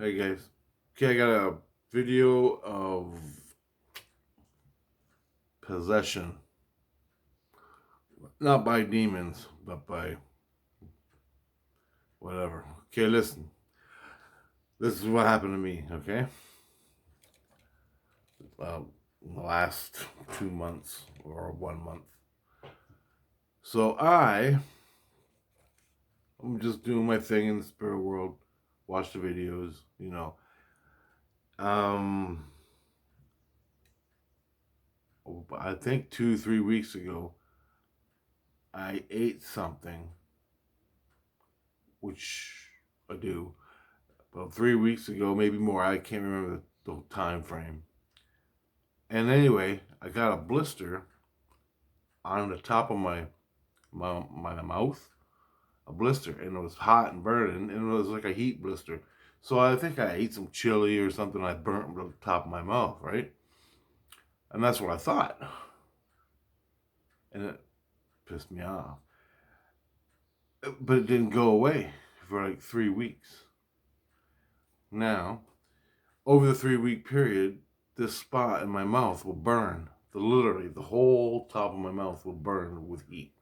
Hey guys. Okay, I got a video of possession. Not by demons, but by whatever. Okay, listen. This is what happened to me, okay? In the last 2 months or 1 month. So I'm just doing my thing in the spirit world, watch the videos. Um, I think 2, 3 weeks ago, I ate something, which I do. About 3 weeks ago, maybe more. I can't remember the time frame. And anyway, I got a blister on the top of my mouth, a blister, and it was hot and burning, and it was like a heat blister. So I think I ate some chili or something. I burnt the top of my mouth, right? And that's what I thought, and it pissed me off. But it didn't go away for like 3 weeks. Now, over the 3 week period, this spot in my mouth will burn. Literally, the whole top of my mouth will burn with heat.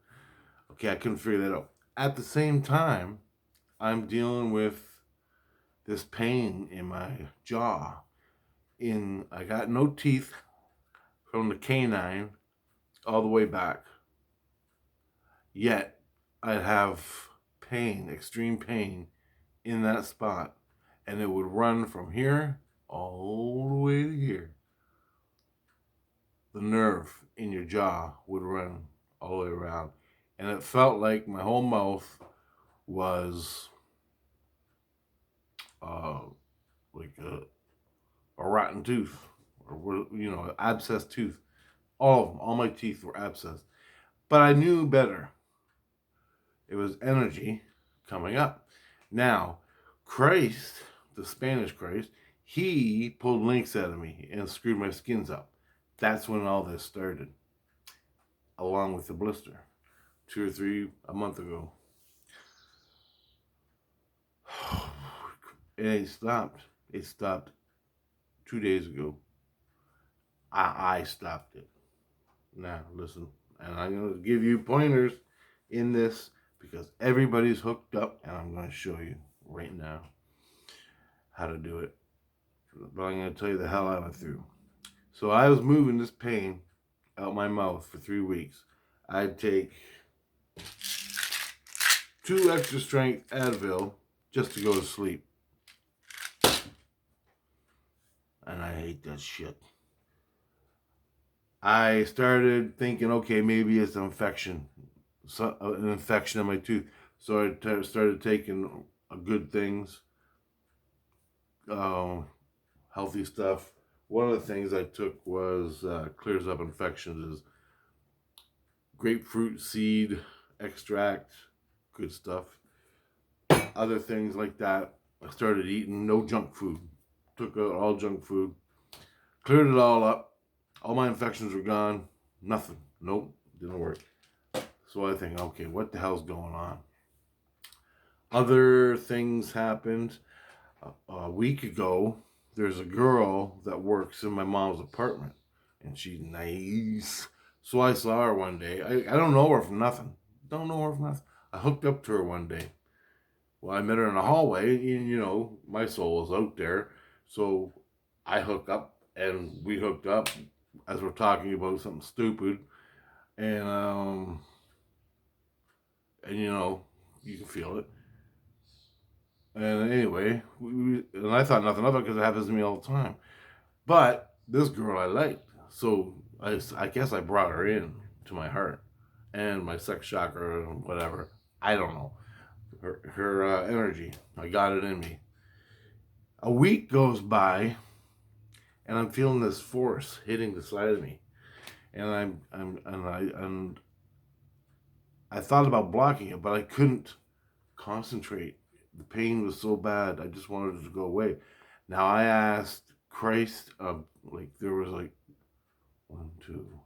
Okay, I couldn't figure that out. At the same time, I'm dealing with this pain in my jaw. I got no teeth from the canine all the way back. Yet, I'd have pain, extreme pain in that spot. And it would run from here all the way to here. The nerve in your jaw would run all the way around. And it felt like my whole mouth was uh, like a rotten tooth, or an abscessed tooth. All of them, all my teeth were abscessed. But I knew better. It was energy coming up. Now, Christ, the Spanish Christ, he pulled links out of me and screwed my skins up. That's when all this started, along with the blister, 2 or 3 a month ago. It ain't stopped. It stopped 2 days ago. I stopped it. Now, listen, and I'm going to give you pointers in this because everybody's hooked up, and I'm going to show you right now how to do it. But I'm going to tell you the hell I went through. So I was moving this pain out my mouth for 3 weeks. I'd take 2 extra strength Advil just to go to sleep. And I hate that shit. I started thinking, okay, maybe it's an infection in my tooth. So I started taking good things, healthy stuff. One of the things I took was clears up infections, is grapefruit seed extract, good stuff. Other things like that. I started eating no junk food. Took out all junk food. Cleared it all up. All my infections were gone. Nothing. Nope. Didn't work. So I think, okay, what the hell's going on? Other things happened. A week ago, there's a girl that works in my mom's apartment, and she's nice. So I saw her one day. I don't know her from nothing. Don't know her from nothing. I hooked up to her one day. Well, I met her in the hallway, and my soul is out there. So I hook up, and we hooked up as we're talking about something stupid. And you can feel it. And anyway, and I thought nothing of it because it happens to me all the time. But this girl I liked, so I guess I brought her in to my heart and my sex chakra and whatever. I don't know. Her energy, I got it in me. A week goes by, and I'm feeling this force hitting the side of me, and I thought about blocking it, but I couldn't concentrate. The pain was so bad, I just wanted it to go away. Now I asked Christ, there was like 1, 2,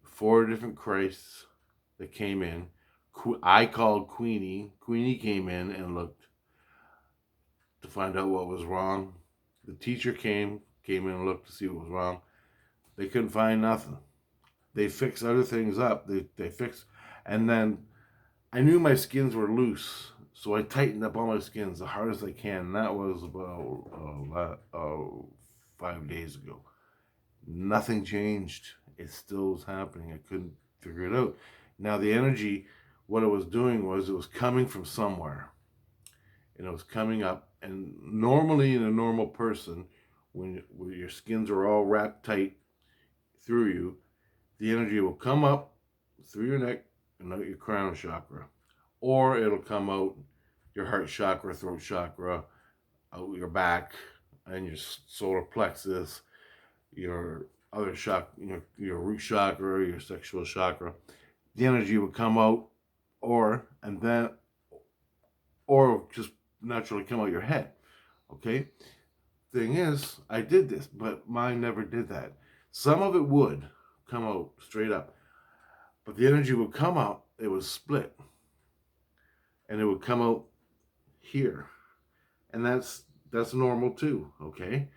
4 different Christs that came in. I called Queenie. Queenie came in and looked. to find out what was wrong. The teacher came in and looked to see what was wrong. They couldn't find nothing. They fixed other things up. They fixed, and then I knew my skins were loose, so I tightened up all my skins the hardest I can. And that was about 5 days ago. Nothing changed. It still was happening. I couldn't figure it out. Now the energy, what it was doing was it was coming from somewhere, and it was coming up. And normally, in a normal person, when your skins are all wrapped tight through you, the energy will come up through your neck and out your crown chakra, or it'll come out your heart chakra, throat chakra, out your back, and your solar plexus, your other chakra, your root chakra, your sexual chakra. The energy will come out, or just naturally come out your head. Okay. Thing is, I did this, but mine never did that. Some of it would come out straight up, but the energy would come out. It was split, and it would come out here, and that's normal too. Okay,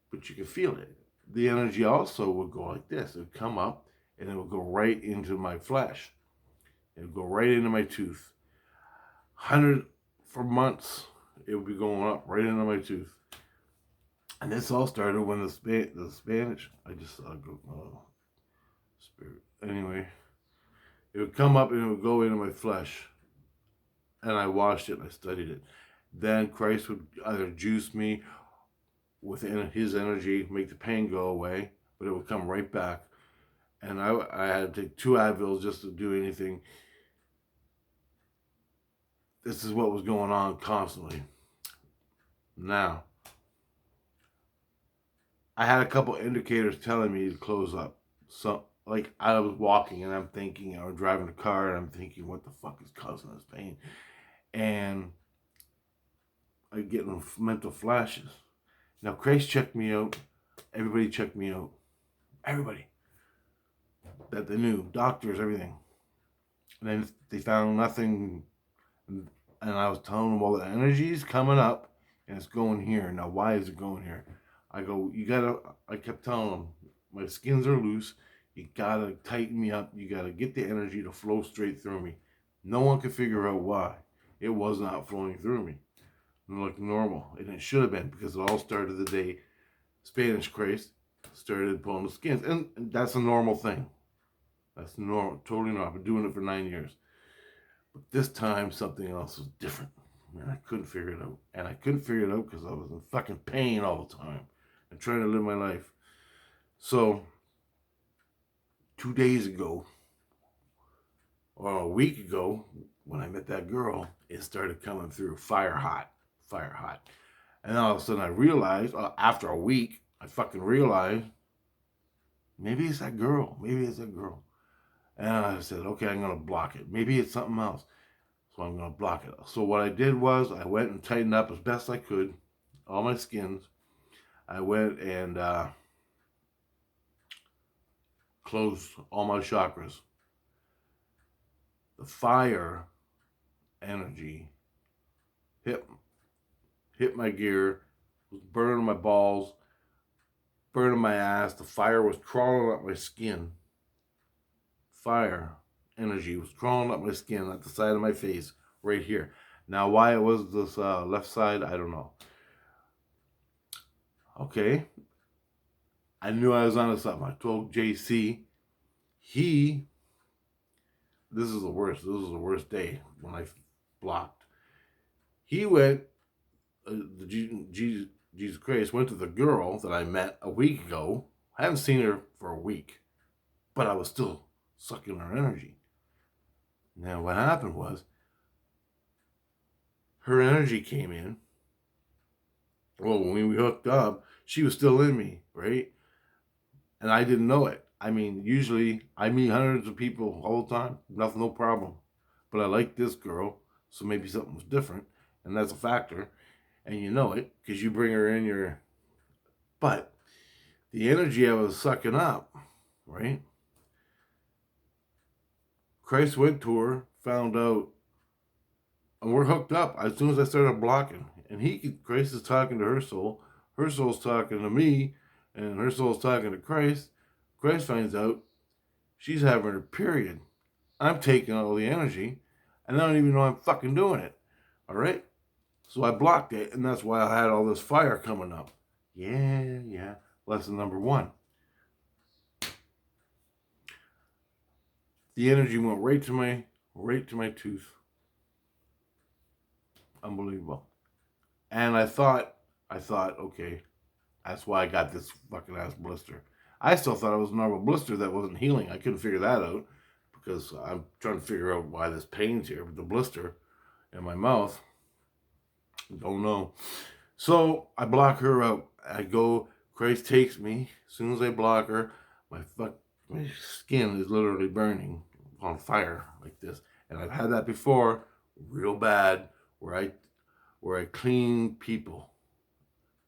but you can feel it. The energy also would go like this. It would come up, and it would go right into my flesh. It would go right into my tooth. For months, it would be going up right into my tooth. And this all started when the Spanish, I just saw it go, oh, spirit. Anyway, it would come up and it would go into my flesh. And I watched it and I studied it. Then Christ would either juice me with his energy, make the pain go away, but it would come right back. And I had to take 2 Advils just to do anything. This is what was going on constantly. Now, I had a couple indicators telling me to close up. So, like, I was walking and I'm thinking, or driving a car and I'm thinking, what the fuck is causing this pain? And I get mental flashes. Now, Christ checked me out. Everybody checked me out. Everybody that they knew, doctors, everything. And then they found nothing. And I was telling them, well, the energy's coming up and it's going here. Now, why is it going here? I go, I kept telling them, my skins are loose. You gotta tighten me up. You gotta get the energy to flow straight through me. No one could figure out why. It was not flowing through me like normal. And it should have been, because it all started the day Spanish Christ started pulling the skins. And that's a normal thing. That's normal, totally normal. I've been doing it for 9 years. But this time, something else was different. And I couldn't figure it out. And I couldn't figure it out because I was in fucking pain all the time and trying to live my life. So, 2 days ago, or a week ago, when I met that girl, it started coming through fire hot. And then all of a sudden I realized, after a week, I fucking realized, maybe it's that girl. And I said, okay, I'm going to block it. Maybe it's something else. So I'm going to block it. So what I did was I went and tightened up as best I could all my skins. I went and closed all my chakras. The fire energy hit my gear, was burning my balls, burning my ass. The fire was crawling up my skin. Fire energy was crawling up my skin at the side of my face, right here. Now, why it was this left side, I don't know. Okay. I knew I was onto something. I told JC, this is the worst. This was the worst day when I blocked. He went, Jesus Christ went to the girl that I met a week ago. I hadn't seen her for a week, but I was still sucking her energy. Now, what happened was, her energy came in. Well, when we hooked up, she was still in me, right? And I didn't know it. I mean, usually I meet hundreds of people all the time, nothing, no problem. But I like this girl, so maybe something was different, and that's a factor. And you know it, because you bring her in your... But the energy I was sucking up, right? Christ went to her, found out, and we're hooked up as soon as I started blocking. And Christ is talking to her soul's talking to me, and her soul's talking to Christ. Christ finds out she's having her period. I'm taking all the energy, and I don't even know I'm fucking doing it. All right? So I blocked it, and that's why I had all this fire coming up. Yeah. Lesson number 1. The energy went right to my tooth. Unbelievable. And I thought, okay, that's why I got this fucking ass blister. I still thought it was a normal blister that wasn't healing. I couldn't figure that out because I'm trying to figure out why this pain's here with the blister in my mouth. Don't know. So I block her out. I go, Christ takes me. As soon as I block her, my skin is literally burning on fire like this. And I've had that before, real bad, where I clean people.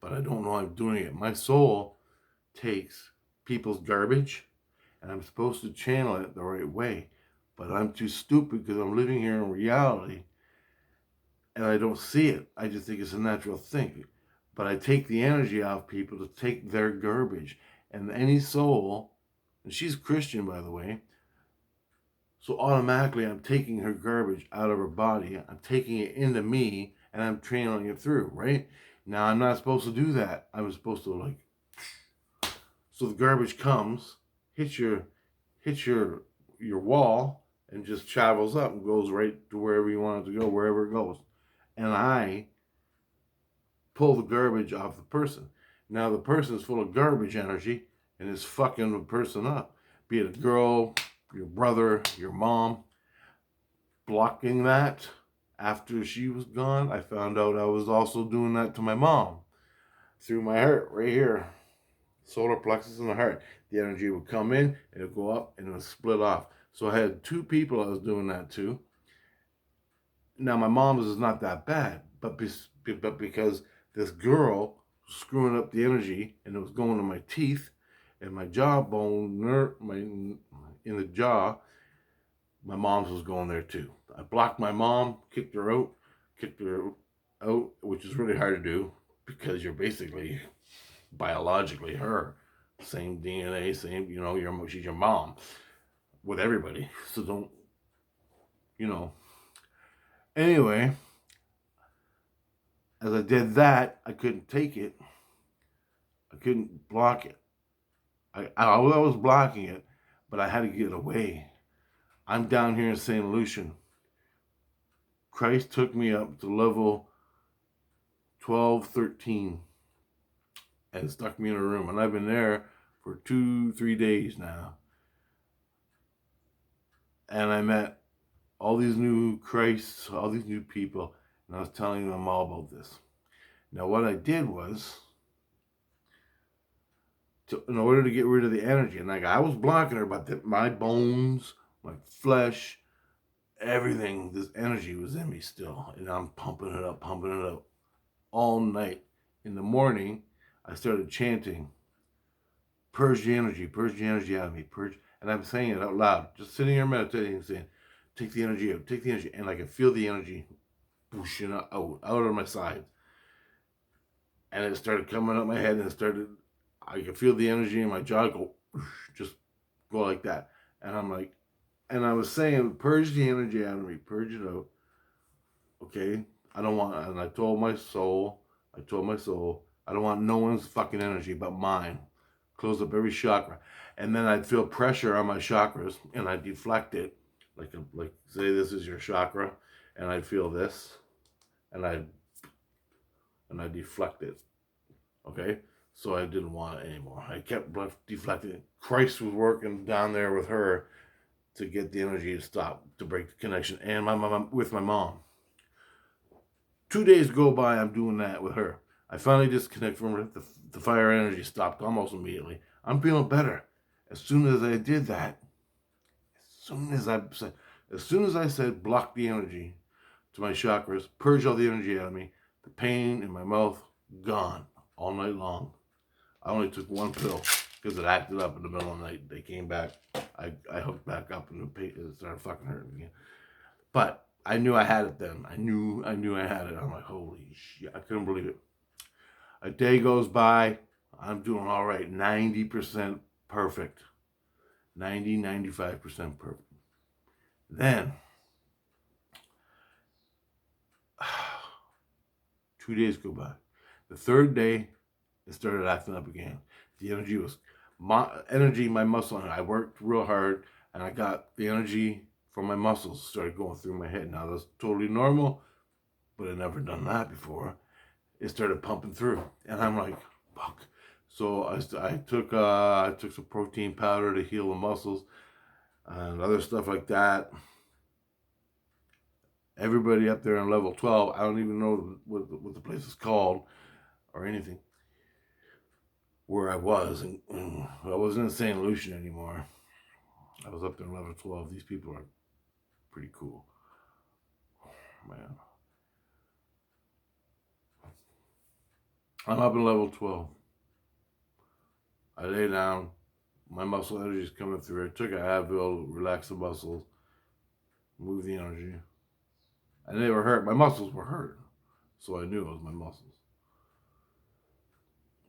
But I don't know I'm doing it. My soul takes people's garbage, and I'm supposed to channel it the right way. But I'm too stupid because I'm living here in reality, and I don't see it. I just think it's a natural thing. But I take the energy out of people to take their garbage. And any soul, and she's Christian, by the way, so automatically I'm taking her garbage out of her body. I'm taking it into me, and I'm channeling it through, right? Now, I'm not supposed to do that. I was supposed to so the garbage comes, hits your wall, and just travels up and goes right to wherever you want it to go, wherever it goes. And I pull the garbage off the person. Now the person is full of garbage energy and is fucking the person up. Be it a girl, your brother, your mom. Blocking that after she was gone, I found out I was also doing that to my mom. Through my heart, right here. Solar plexus in the heart. The energy would come in, it would go up, and it would split off. So I had 2 people I was doing that to. Now my mom's is not that bad, but because this girl was screwing up the energy, and it was going to my teeth, and my jawbone, in the jaw, my mom's was going there too. I blocked my mom, kicked her out, which is really hard to do because you're basically biologically her. Same DNA, same, she's your mom with everybody. So don't, Anyway, as I did that, I couldn't take it. I couldn't block it. I was blocking it, but I had to get away. I'm down here in St. Lucian. Christ took me up to level 12, 13 and stuck me in a room. And I've been there for 2-3 days now. And I met all these new Christs, all these new people, and I was telling them all about this. Now, what I did was, in order to get rid of the energy, and I was blocking her, but my bones, my flesh, everything, this energy was in me still. And I'm pumping it up all night. In the morning, I started chanting, purge the energy out of me, purge. And I'm saying it out loud, just sitting here meditating, saying, take the energy out, take the energy. And I could feel the energy whooshing out of my sides. And it started coming up my head, and I could feel the energy in my jaw go, just go like that. And I'm like, and I was saying, purge the energy out of me, purge it out. Okay? I don't want, and I told my soul, I don't want no one's fucking energy but mine. Close up every chakra. And then I'd feel pressure on my chakras, and I'd deflect it. Like say this is your chakra, and I'd feel this, and I'd deflect it. Okay? So I didn't want it anymore. I kept deflecting it. Christ was working down there with her to get the energy to stop, to break the connection, and my mom with my mom. 2 days go by, I'm doing that with her. I finally disconnect from her. The fire energy stopped almost immediately. I'm feeling better. As soon as I did that, as soon as I said block the energy to my chakras, purge all the energy out of me, the pain in my mouth gone all night long. I only took 1 pill because it acted up in the middle of the night. They came back. I hooked back up, and it started fucking hurting again. But I knew I had it then. I knew I had it. I'm like, holy shit, I couldn't believe it. A day goes by, I'm doing all right, 90% perfect. 95% perfect. Then, 2 days go by. The third day, it started acting up again. The energy was, my muscle, I worked real hard, and I got the energy from my muscles started going through my head. Now, that's totally normal, but I'd never done that before. It started pumping through, and I'm like, fuck. So I took some protein powder to heal the muscles and other stuff like that. Everybody up there on level 12, I don't even know what the place is called or anything, where I was. And I wasn't in St. Lucian anymore. I was up there on level 12. These people are pretty cool. Man. I'm up in level 12. I lay down. My muscle energy is coming through. I took an Advil, relax the muscles, move the energy. And they were hurt. My muscles were hurt. So I knew it was my muscles.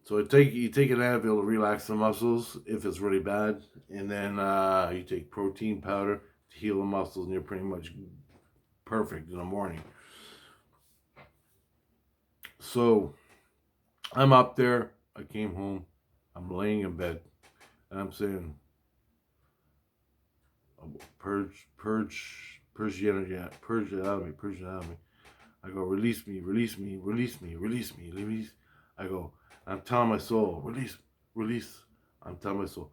So you take an Advil to relax the muscles if it's really bad. And then you take protein powder to heal the muscles. And you're pretty much perfect in the morning. So I'm up there. I came home. I'm laying in bed. And I'm saying, purge the energy, purge it out of me, purge it out of me. I go, release me, release me, release me, release me, release. I go, I'm telling my soul, release, release. I'm telling my soul,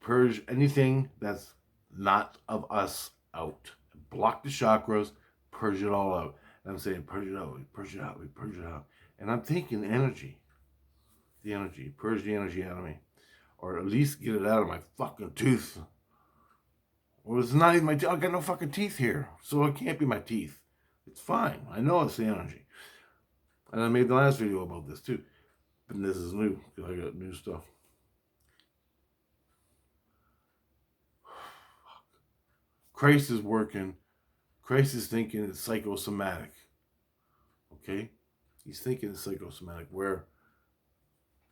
purge anything that's not of us out. Block the chakras, purge it all out. And I'm saying, purge it out, purge it out, purge it out. And I'm thinking energy, purge the energy out of me. Or at least get it out of my fucking tooth. Well, it's not even my teeth. I got no fucking teeth here. So it can't be my teeth. It's fine. I know it's the energy. And I made the last video about this too. But this is new. Because I got new stuff. Christ is working. Christ is thinking it's psychosomatic. Okay? He's thinking it's psychosomatic. Where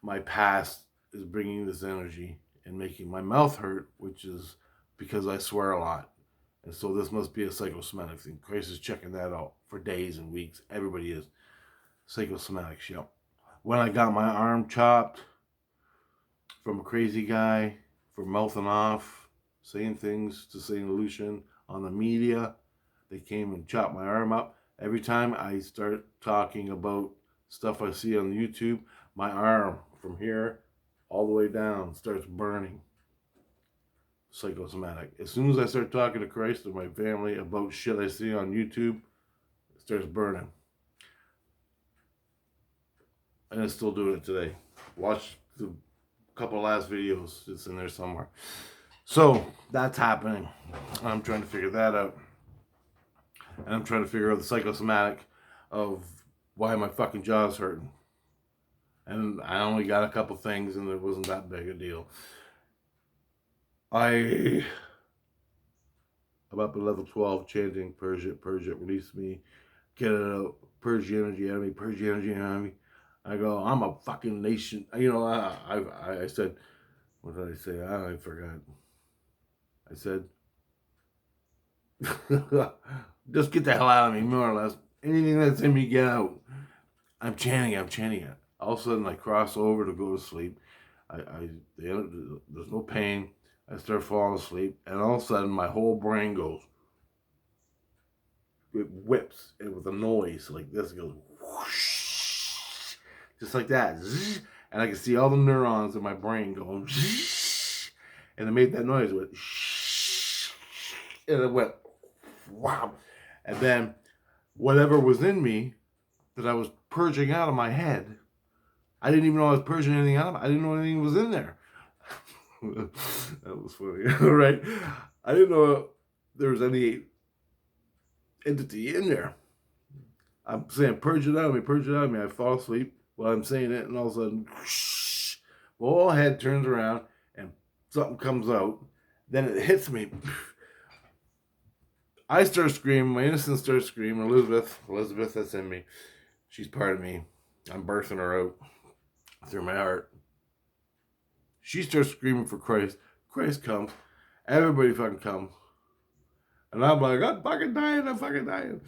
my past is bringing this energy and making my mouth hurt, which is because I swear a lot. And so this must be a psychosomatic thing. Christ is checking that out for days and weeks. Everybody is. Psychosomatic shit. When I got my arm chopped from a crazy guy for mouthing off, saying things to St. Lucian on the media, they came and chopped my arm up. Every time I start talking about stuff I see on YouTube, my arm from here all the way down starts burning. Psychosomatic. As soon as I start talking to Christ or my family about shit I see on YouTube, it starts burning. And it's still doing it today. Watch the couple last videos. It's in there somewhere. So that's happening. I'm trying to figure that out. And I'm trying to figure out the psychosomatic of why my fucking jaw's hurting. And I only got a couple things and it wasn't that big a deal. I'm up at level 12 chanting, purge it, release me, get it out, purge the energy out of me, purge the energy out of me. I go, I'm a fucking nation. You know, I said, what did I say? I forgot. I said, just get the hell out of me, more or less. Anything that's in me, get out. I'm chanting it. All of a sudden, I cross over to go to sleep. There's no pain. I start falling asleep, and all of a sudden, my whole brain goes. It whips, and with a noise like this, it goes whoosh, just like that. And I can see all the neurons in my brain going, and it made that noise with, and it went, wow. And then, whatever was in me that I was purging out of my head, I didn't even know I was purging anything out of it. I didn't know anything was in there. That was funny, right? I didn't know there was any entity in there. I'm saying, purge it out of me, purge it out of me. I fall asleep while I'm saying it, and all of a sudden, whoosh, my whole head turns around, and something comes out. Then it hits me. I start screaming. My innocence starts screaming. Elizabeth, that's in me. She's part of me. I'm birthing her out through my heart. She starts screaming for Christ. Christ comes. Everybody fucking comes. And I'm like, I'm fucking dying.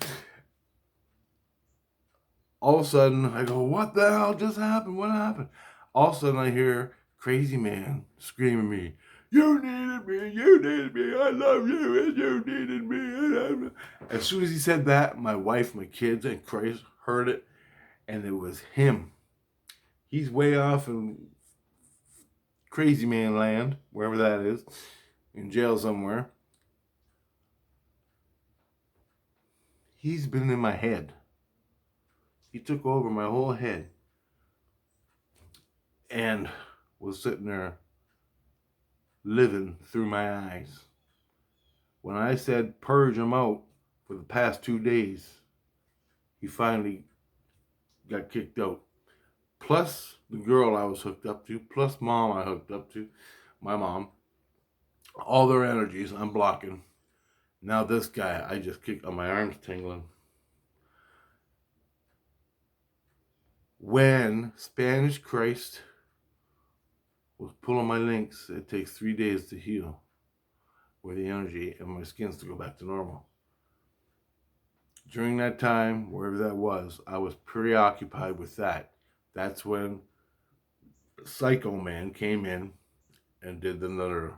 All of a sudden, I go, what the hell just happened? What happened? All of a sudden, I hear Crazy Man screaming at me, you needed me, I love you, and you needed me. As soon as he said that, my wife, my kids, and Christ heard it, and it was him. He's way off in Crazy Man land, wherever that is, in jail somewhere. He's been in my head. He took over my whole head and was sitting there living through my eyes. When I said purge him out for the past 2 days, he finally got kicked out. Plus the girl I was hooked up to, plus mom I hooked up to, my mom, all their energies I'm blocking. Now this guy, I just kicked on my arms tingling. When Spanish Christ was pulling my links, it takes 3 days to heal with the energy and my skins to go back to normal. During that time, wherever that was, I was preoccupied with that. That's when Psycho Man came in and did another,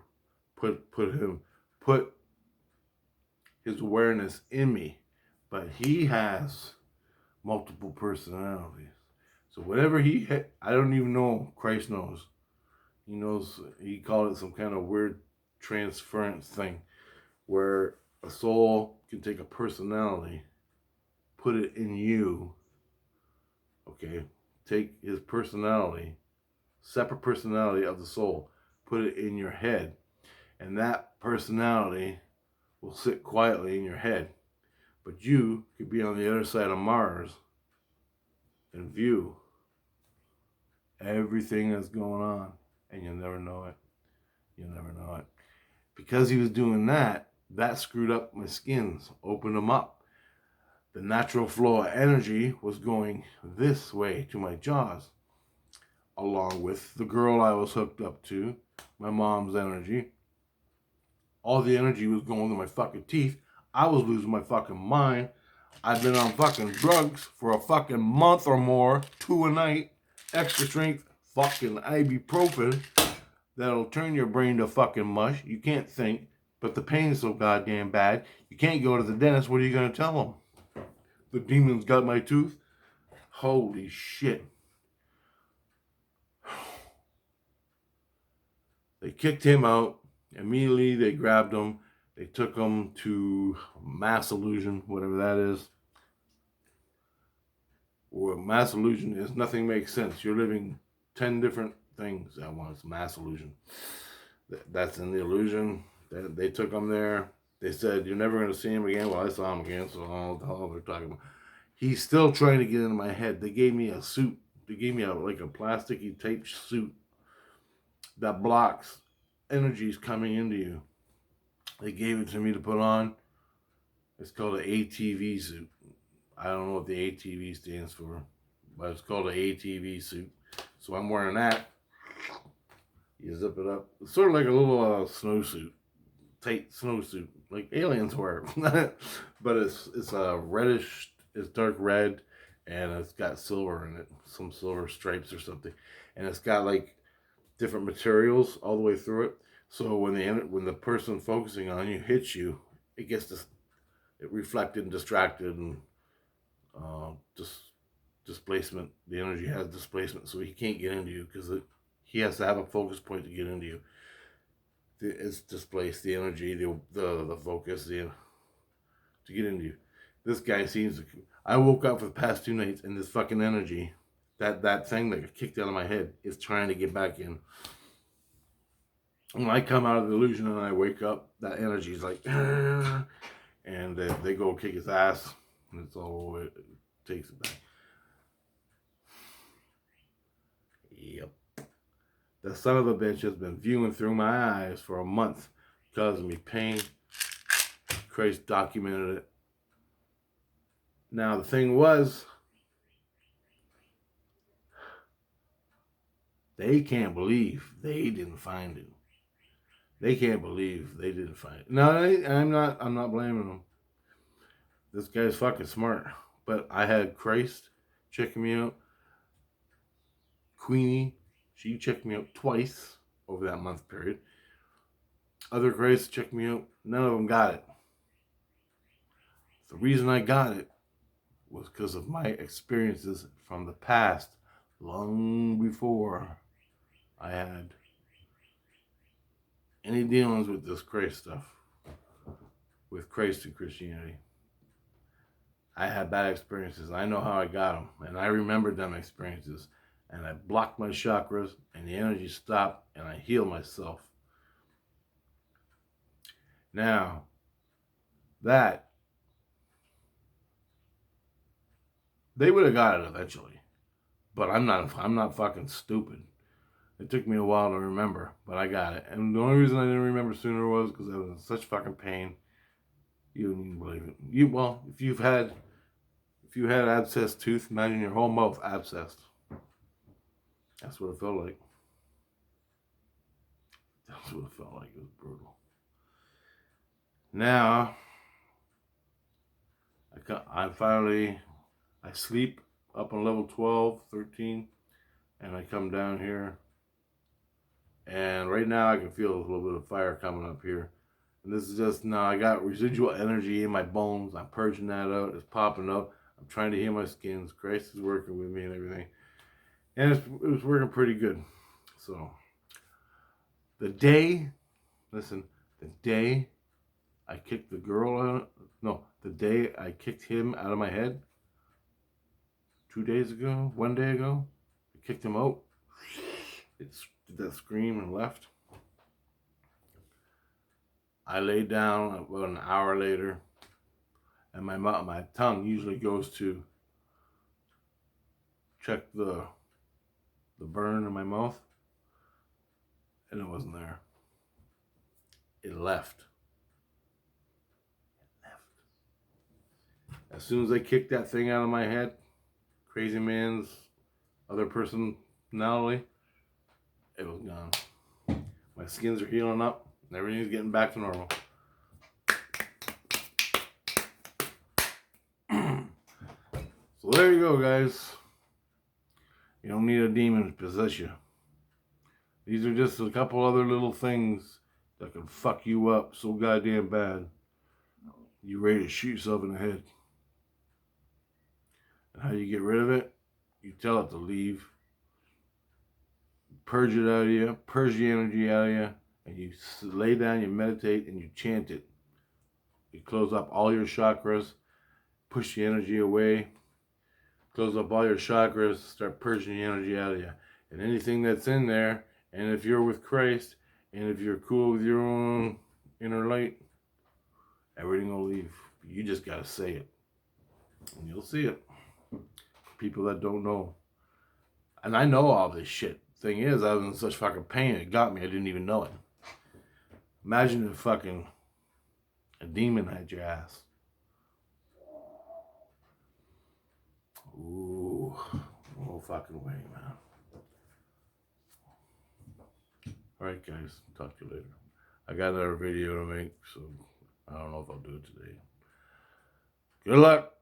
put his awareness in me. But he has multiple personalities. So whatever he had, I don't even know, Christ knows. He knows, he called it some kind of weird transference thing where a soul can take a personality, put it in you, okay? Take his personality, separate personality of the soul, put it in your head, and that personality will sit quietly in your head. But you could be on the other side of Mars and view everything that's going on, and you'll never know it. You'll never know it. Because he was doing that, that screwed up my skins, opened them up. The natural flow of energy was going this way to my jaws, along with the girl I was hooked up to, my mom's energy. All the energy was going to my fucking teeth. I was losing my fucking mind. I've been on fucking drugs for a fucking month or more, 2 a night, extra strength fucking ibuprofen that'll turn your brain to fucking mush. You can't think, but the pain is so goddamn bad. You can't go to the dentist. What are you going to tell them? The demons got my tooth? Holy shit. They kicked him out. Immediately they grabbed him. They took him to mass illusion, whatever that is. Or mass illusion is nothing makes sense. You're living 10 different things at once. Mass illusion. That's in the illusion. They took him there. They said, you're never going to see him again. Well, I saw him again, so I don't know what the hell they're talking about. He's still trying to get into my head. They gave me a suit. They gave me like a plasticky tape suit that blocks energies coming into you. They gave it to me to put on. It's called an ATV suit. I don't know what the ATV stands for, but it's called an ATV suit. So I'm wearing that. You zip it up. It's sort of like a little snowsuit, tight snowsuit, like aliens wear. But it's a reddish, it's dark red, and it's got silver in it, some silver stripes or something, and it's got like different materials all the way through it. So when the person focusing on you hits you, it gets it reflected and distracted and displacement. The energy has displacement, so he can't get into you because he has to have a focus point to get into you. It's displaced, the energy, the focus, to get into you. This guy seems to. I woke up for the past 2 nights, and this fucking energy, that thing that got kicked out of my head, is trying to get back in. When I come out of the illusion and I wake up, that energy is like, and they go kick his ass, and it's all it takes it back. Yep. The son of a bitch has been viewing through my eyes for a month, causing me pain, Christ documented it. Now, the thing was, they can't believe they didn't find him. They can't believe they didn't find it. No, I'm not blaming them. This guy's fucking smart. But I had Christ checking me out. Queenie, she checked me out twice over that month period. Other Christ checked me out. None of them got it. The reason I got it was because of my experiences from the past, long before I had any dealings with this Christ stuff, with Christ and Christianity. I had bad experiences. I know how I got them, and I remembered them experiences, and I blocked my chakras, and the energy stopped, and I healed myself. Now, that, they would have got it eventually, but I'm not fucking stupid. It took me a while to remember, but I got it. And the only reason I didn't remember sooner was because I was in such fucking pain. You wouldn't even believe it. Well, if you had abscessed tooth, imagine your whole mouth abscessed. That's what it felt like. That's what it felt like. It was brutal. Now, I sleep up on level 12, 13, and I come down here. And right now I can feel a little bit of fire coming up here. And this is just, now I got residual energy in my bones. I'm purging that out. It's popping up. I'm trying to heal my skins. Christ is working with me and everything. And it was working pretty good. So, the day I kicked the day I kicked him out of my head, 1 day ago, I kicked him out. It did that scream and left. I laid down about an hour later, and my tongue usually goes to check the burn in my mouth, and it wasn't there. It left. As soon as I kicked that thing out of my head, crazy man's other personality, it was gone. My skins are healing up, and everything's getting back to normal. So there you go, guys. You don't need a demon to possess you. These are just a couple other little things that can fuck you up so goddamn bad. You ready to shoot yourself in the head. And how you get rid of it? You tell it to leave. Purge it out of you. Purge the energy out of you. And you lay down, you meditate, and you chant it. You close up all your chakras. Push the energy away. Close up all your chakras. Start purging the energy out of you. And anything that's in there, and if you're with Christ, and if you're cool with your own inner light, everything will leave. You just gotta say it. And you'll see it. People that don't know. And I know all this shit. Thing is, I was in such fucking pain, it got me. I didn't even know it. Imagine if fucking a demon had your ass. Ooh, no fucking way, man. Alright, guys, talk to you later. I got another video to make, so I don't know if I'll do it today. Good luck.